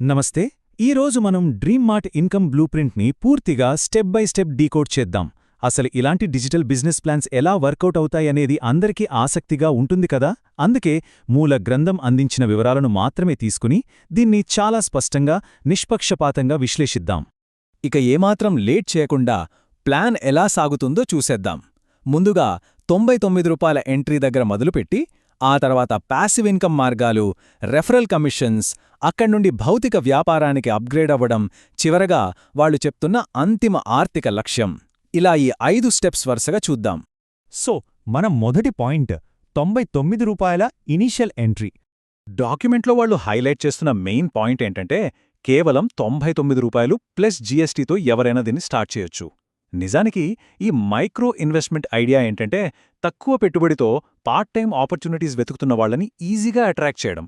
నమస్తే. ఈరోజు మనం డ్రీమ్ మార్ట్ ఇన్కమ్ బ్లూప్రింట్ని పూర్తిగా స్టెప్ బై స్టెప్ డీకోడ్ చేద్దాం. అసలు ఇలాంటి డిజిటల్ బిజినెస్ ప్లాన్స్ ఎలా వర్కౌట్ అవుతాయనేది అందరికీ ఆసక్తిగా ఉంటుంది కదా. అందుకే మూల గ్రంథం అందించిన వివరాలను మాత్రమే తీసుకుని దీన్ని చాలా స్పష్టంగా, నిష్పక్షపాతంగా విశ్లేషిద్దాం. ఇక ఏమాత్రం లేట్ చేయకుండా ప్లాన్ ఎలా సాగుతుందో చూసేద్దాం. ముందుగా రూ. 99 ఎంట్రీ దగ్గర మొదలుపెట్టి ఆ తర్వాత ప్యాసివ్ ఇన్కమ్ మార్గాలు, రెఫరల్ కమిషన్స్, అక్కడ్నుండి భౌతిక వ్యాపారానికి అప్గ్రేడ్ అవ్వడం, చివరగా వాళ్లు చెప్తున్న అంతిమ ఆర్థిక లక్ష్యం. ఇలా ఈ 5 స్టెప్స్ వరుసగా చూద్దాం. సో మన మొదటి పాయింట్ రూ. 99 ఇనీషియల్ ఎంట్రీ. డాక్యుమెంట్లో వాళ్లు హైలైట్ చేస్తున్న మెయిన్ పాయింట్ ఏంటంటే కేవలం రూ. 99 ప్లస్ జీఎస్టీతో ఎవరైనా దీన్ని స్టార్ట్ చేయొచ్చు. నిజానికి ఈ మైక్రో ఇన్వెస్ట్మెంట్ ఐడియా ఏంటంటే తక్కువ పెట్టుబడితో పార్ట్ టైం ఆపర్చునిటీస్ వెతుకుతున్న వాళ్ళని ఈజీగా అట్రాక్ట్ చేయడం.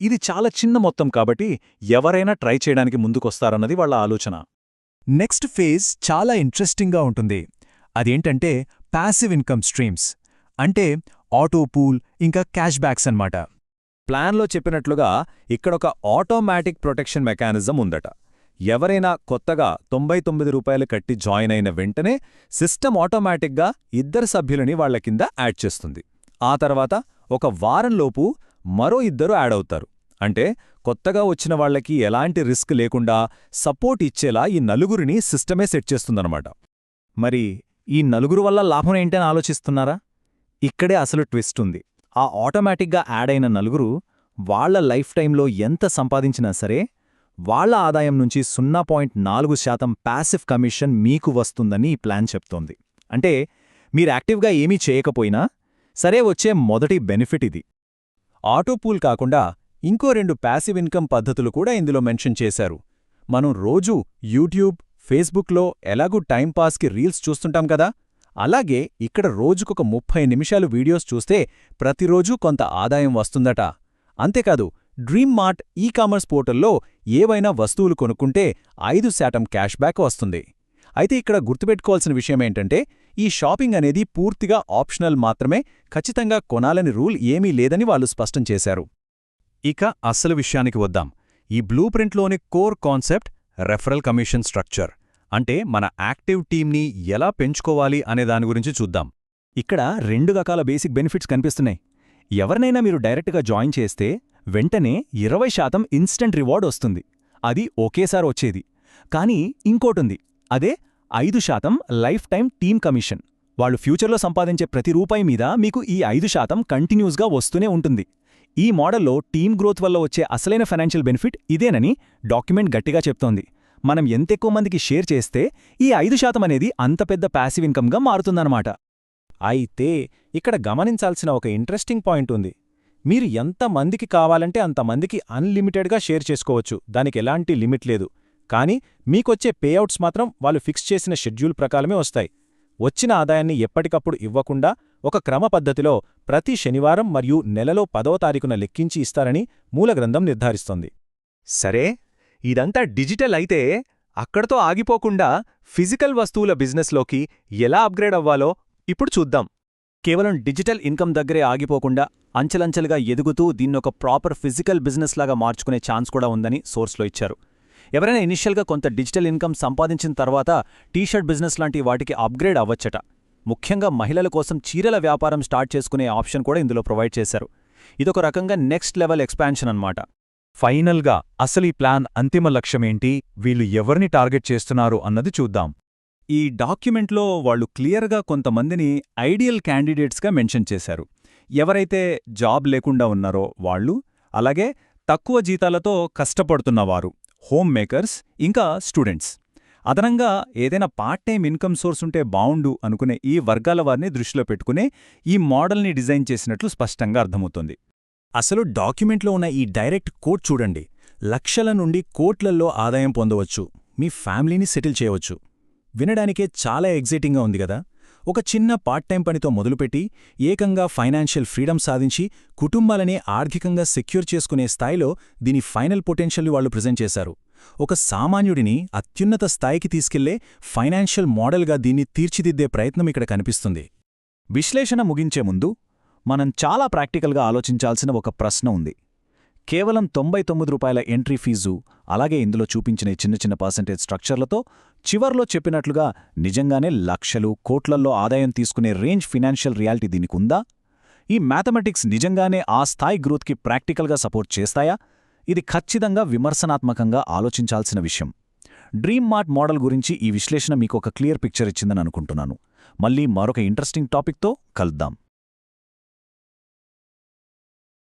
ఇది చాలా చిన్న మొత్తం కాబట్టి ఎవరైనా ట్రై చేయడానికి ముందుకొస్తారన్నది వాళ్ల ఆలోచన. నెక్స్ట్ ఫేజ్ చాలా ఇంట్రెస్టింగ్గా ఉంటుంది. అదేంటంటే ప్యాసివ్ ఇన్కమ్ స్ట్రీమ్స్, అంటే ఆటో పూల్ ఇంకా క్యాష్ బ్యాక్స్ అన్నమాట. ప్లాన్లో చెప్పినట్లుగా ఇక్కడొక ఆటోమేటిక్ ప్రొటెక్షన్ మెకానిజం ఉందట. ఎవరైనా కొత్తగా రూ. 99 కట్టి జాయిన్ అయిన వెంటనే సిస్టమ్ ఆటోమేటిక్గా 2 సభ్యులని వాళ్ల కింద యాడ్ చేస్తుంది. ఆ తర్వాత ఒక వారంలోపు మరో 2 యాడ్ అవుతారు. అంటే కొత్తగా వచ్చిన వాళ్లకి ఎలాంటి రిస్క్ లేకుండా సపోర్ట్ ఇచ్చేలా ఈ నలుగురిని సిస్టమే సెట్ చేస్తుందన్నమాట. మరి ఈ నలుగురు వల్ల లాభం ఏంటని ఆలోచిస్తున్నారా? ఇక్కడే అసలు ట్విస్ట్ ఉంది. ఆ ఆటోమేటిక్గా యాడ్ అయిన నలుగురు వాళ్ల లైఫ్ టైంలో ఎంత సంపాదించినా సరే వాళ్ల ఆదాయం నుంచి 0.4% ప్యాసివ్ కమిషన్ మీకు వస్తుందని ఈ ప్లాన్ చెప్తోంది. అంటే మీరు యాక్టివ్గా ఏమీ చేయకపోయినా సరే వచ్చే మొదటి బెనిఫిట్ ఇది. ఆటోపూల్ కాకుండా ఇంకో 2 ప్యాసివ్ ఇన్కమ్ పద్ధతులు కూడా ఇందులో మెన్షన్ చేశారు. మనం రోజూ యూట్యూబ్, ఫేస్బుక్లో ఎలాగూ టైంపాస్కి రీల్స్ చూస్తుంటాం కదా, అలాగే ఇక్కడ రోజుకొక 30 నిమిషాలు వీడియోస్ చూస్తే ప్రతిరోజూ కొంత ఆదాయం వస్తుందట. అంతేకాదు డ్రీమ్ మార్ట్ ఈ-కామర్స్ పోర్టల్లో ఏవైనా వస్తువులు కొనుక్కుంటే 5% క్యాష్ బ్యాక్ వస్తుంది. అయితే ఇక్కడ గుర్తుపెట్టుకోవాల్సిన విషయమేంటంటే ఈ షాపింగ్ అనేది పూర్తిగా ఆప్షనల్ మాత్రమే, ఖచ్చితంగా కొనాలని రూల్ ఏమీ లేదని వాళ్లు స్పష్టం చేశారు. ఇక అసలు విషయానికి వద్దాం. ఈ బ్లూప్రింట్లోని core concept referral commission structure, అంటే మన యాక్టివ్ టీమ్ని ఎలా పెంచుకోవాలి అనే దాని గురించి చూద్దాం. ఇక్కడ 2 రకాల బేసిక్ బెనిఫిట్స్ కనిపిస్తున్నాయి. ఎవరినైనా మీరు డైరెక్ట్గా జాయిన్ చేస్తే వెంటనే 20% ఇన్స్టెంట్ రివార్డ్ వస్తుంది. అది ఒకేసారి వచ్చేది. కానీ ఇంకోటుంది, అదే 5% లైఫ్ టైం టీమ్ కమిషన్. వాళ్లు ఫ్యూచర్లో సంపాదించే ప్రతి రూపాయి మీద మీకు ఈ 5% కంటిన్యూస్గా వస్తూనే ఉంటుంది. ఈ మోడల్లో టీమ్ గ్రోత్ వల్ల వచ్చే అసలైన ఫైనాన్షియల్ బెనిఫిట్ ఇదేనని డాక్యుమెంట్ గట్టిగా చెప్తోంది. మనం ఎంతెక్కువ మందికి షేర్ చేస్తే ఈ 5% అనేది అంత పెద్ద ప్యాసివ్ ఇన్కమ్గా మారుతుందన్నమాట. అయితే ఇక్కడ గమనించాల్సిన ఒక ఇంట్రెస్టింగ్ పాయింట్ ఉంది. మీరు ఎంతమందికి కావాలంటే అంతమందికి అన్లిమిటెడ్గా షేర్ చేసుకోవచ్చు, దానికి ఎలాంటి లిమిట్ లేదు. కానీ మీకొచ్చే పేఅవుట్స్ మాత్రం వాళ్ళు ఫిక్స్ చేసిన షెడ్యూల్ ప్రకారమే వస్తాయి. వచ్చిన ఆదాయాన్ని ఎప్పటికప్పుడు ఇవ్వకుండా ఒక క్రమ పద్ధతిలో ప్రతి శనివారం మరియు నెలలో 10వ తారీఖున లెక్కించి ఇస్తారని మూలగ్రంథం నిర్ధారిస్తోంది. సరే, ఇదంతా డిజిటల్ అయితే అక్కడతో ఆగిపోకుండా ఫిజికల్ వస్తువుల బిజినెస్లోకి ఎలా అప్గ్రేడ్ అవ్వాలో ఇప్పుడు చూద్దాం. కేవలం డిజిటల్ ఇన్కమ్ దగ్గరే ఆగిపోకుండా అంచెలంచెలుగా ఎదుగుతూ దీన్నొక ప్రాపర్ ఫిజికల్ బిజినెస్ లాగా మార్చుకునే ఛాన్స్ కూడా ఉందని సోర్స్లో ఇచ్చారు. ఎవరైనా ఇనిషియల్గా కొంత డిజిటల్ ఇన్కమ్ సంపాదించిన తర్వాత టీషర్ట్ బిజినెస్ లాంటి వాటికి అప్గ్రేడ్ అవ్వచ్చట. ముఖ్యంగా మహిళల కోసం చీరల వ్యాపారం స్టార్ట్ చేసుకునే ఆప్షన్ కూడా ఇందులో ప్రొవైడ్ చేశారు. ఇదొక రకంగా నెక్స్ట్ లెవెల్ ఎక్స్పాన్షన్ అన్నమాట. ఫైనల్గా అసలు ఈ ప్లాన్ అంతిమ లక్ష్యమేంటి, వీళ్ళు ఎవరిని టార్గెట్ చేస్తున్నారు అన్నది చూద్దాం. ఈ డాక్యుమెంట్లో వాళ్లు క్లియర్గా కొంతమందిని ఐడియల్ క్యాండిడేట్స్గా మెన్షన్ చేశారు. ఎవరైతే జాబ్ లేకుండా ఉన్నారో వాళ్లు, అలాగే తక్కువ జీతాలతో కష్టపడుతున్నవారు, హోమ్ మేకర్స్, ఇంకా స్టూడెంట్స్. అదనంగా ఏదైనా పార్ట్ టైం ఇన్కమ్ సోర్స్ ఉంటే బావుండు అనుకునే ఈ వర్గాల వారిని దృష్టిలో పెట్టుకునే ఈ మోడల్ని డిజైన్ చేసినట్లు స్పష్టంగా అర్థమవుతోంది. అసలు డాక్యుమెంట్లో ఉన్న ఈ డైరెక్ట్ కోట్ చూడండి. లక్షల నుండి కోట్లల్లో ఆదాయం పొందవచ్చు, మీ ఫ్యామిలీని సెటిల్ చేయవచ్చు. వినడానికే చాలా ఎగ్జైటింగ్గా ఉంది కదా. ఒక చిన్న పార్ట్ టైం పనితో మొదలుపెట్టి ఏకంగా ఫైనాన్షియల్ ఫ్రీడమ్ సాధించి కుటుంబాలనే ఆర్థికంగా సెక్యూర్ చేసుకునే స్థాయిలో దీని ఫైనల్ పొటెన్షియల్ని వాళ్లు ప్రెజెంట్ చేశారు. ఒక సామాన్యుడిని అత్యున్నత స్థాయికి తీసుకెళ్లే ఫైనాన్షియల్ మోడల్గా దీన్ని తీర్చిదిద్దే ప్రయత్నం ఇక్కడ కనిపిస్తుంది. విశ్లేషణ ముగించే ముందు మనం చాలా ప్రాక్టికల్గా ఆలోచించాల్సిన ఒక ప్రశ్న ఉంది. కేవలం రూ. 99 ఎంట్రీ ఫీజు, అలాగే ఇందులో చూపించిన చిన్న చిన్న పర్సెంటేజ్ స్ట్రక్చర్లతో చివర్లో చెప్పినట్లుగా నిజంగానే లక్షలు, కోట్లల్లో ఆదాయం తీసుకునే రేంజ్ ఫినాన్షియల్ రియాలిటీ దీనికుందా? ఈ మ్యాథమెటిక్స్ నిజంగానే ఆ స్థాయి గ్రోత్కి ప్రాక్టికల్గా సపోర్ట్ చేస్తాయా? ఇది ఖచ్చితంగా విమర్శనాత్మకంగా ఆలోచించాల్సిన విషయం. డ్రీమ్ మార్ట్ మోడల్ గురించి ఈ విశ్లేషణ మీకు ఒక క్లియర్ పిక్చర్ ఇచ్చిందని అనుకుంటున్నాను. మళ్ళీ మరొక ఇంట్రెస్టింగ్ టాపిక్తో కలుద్దాం.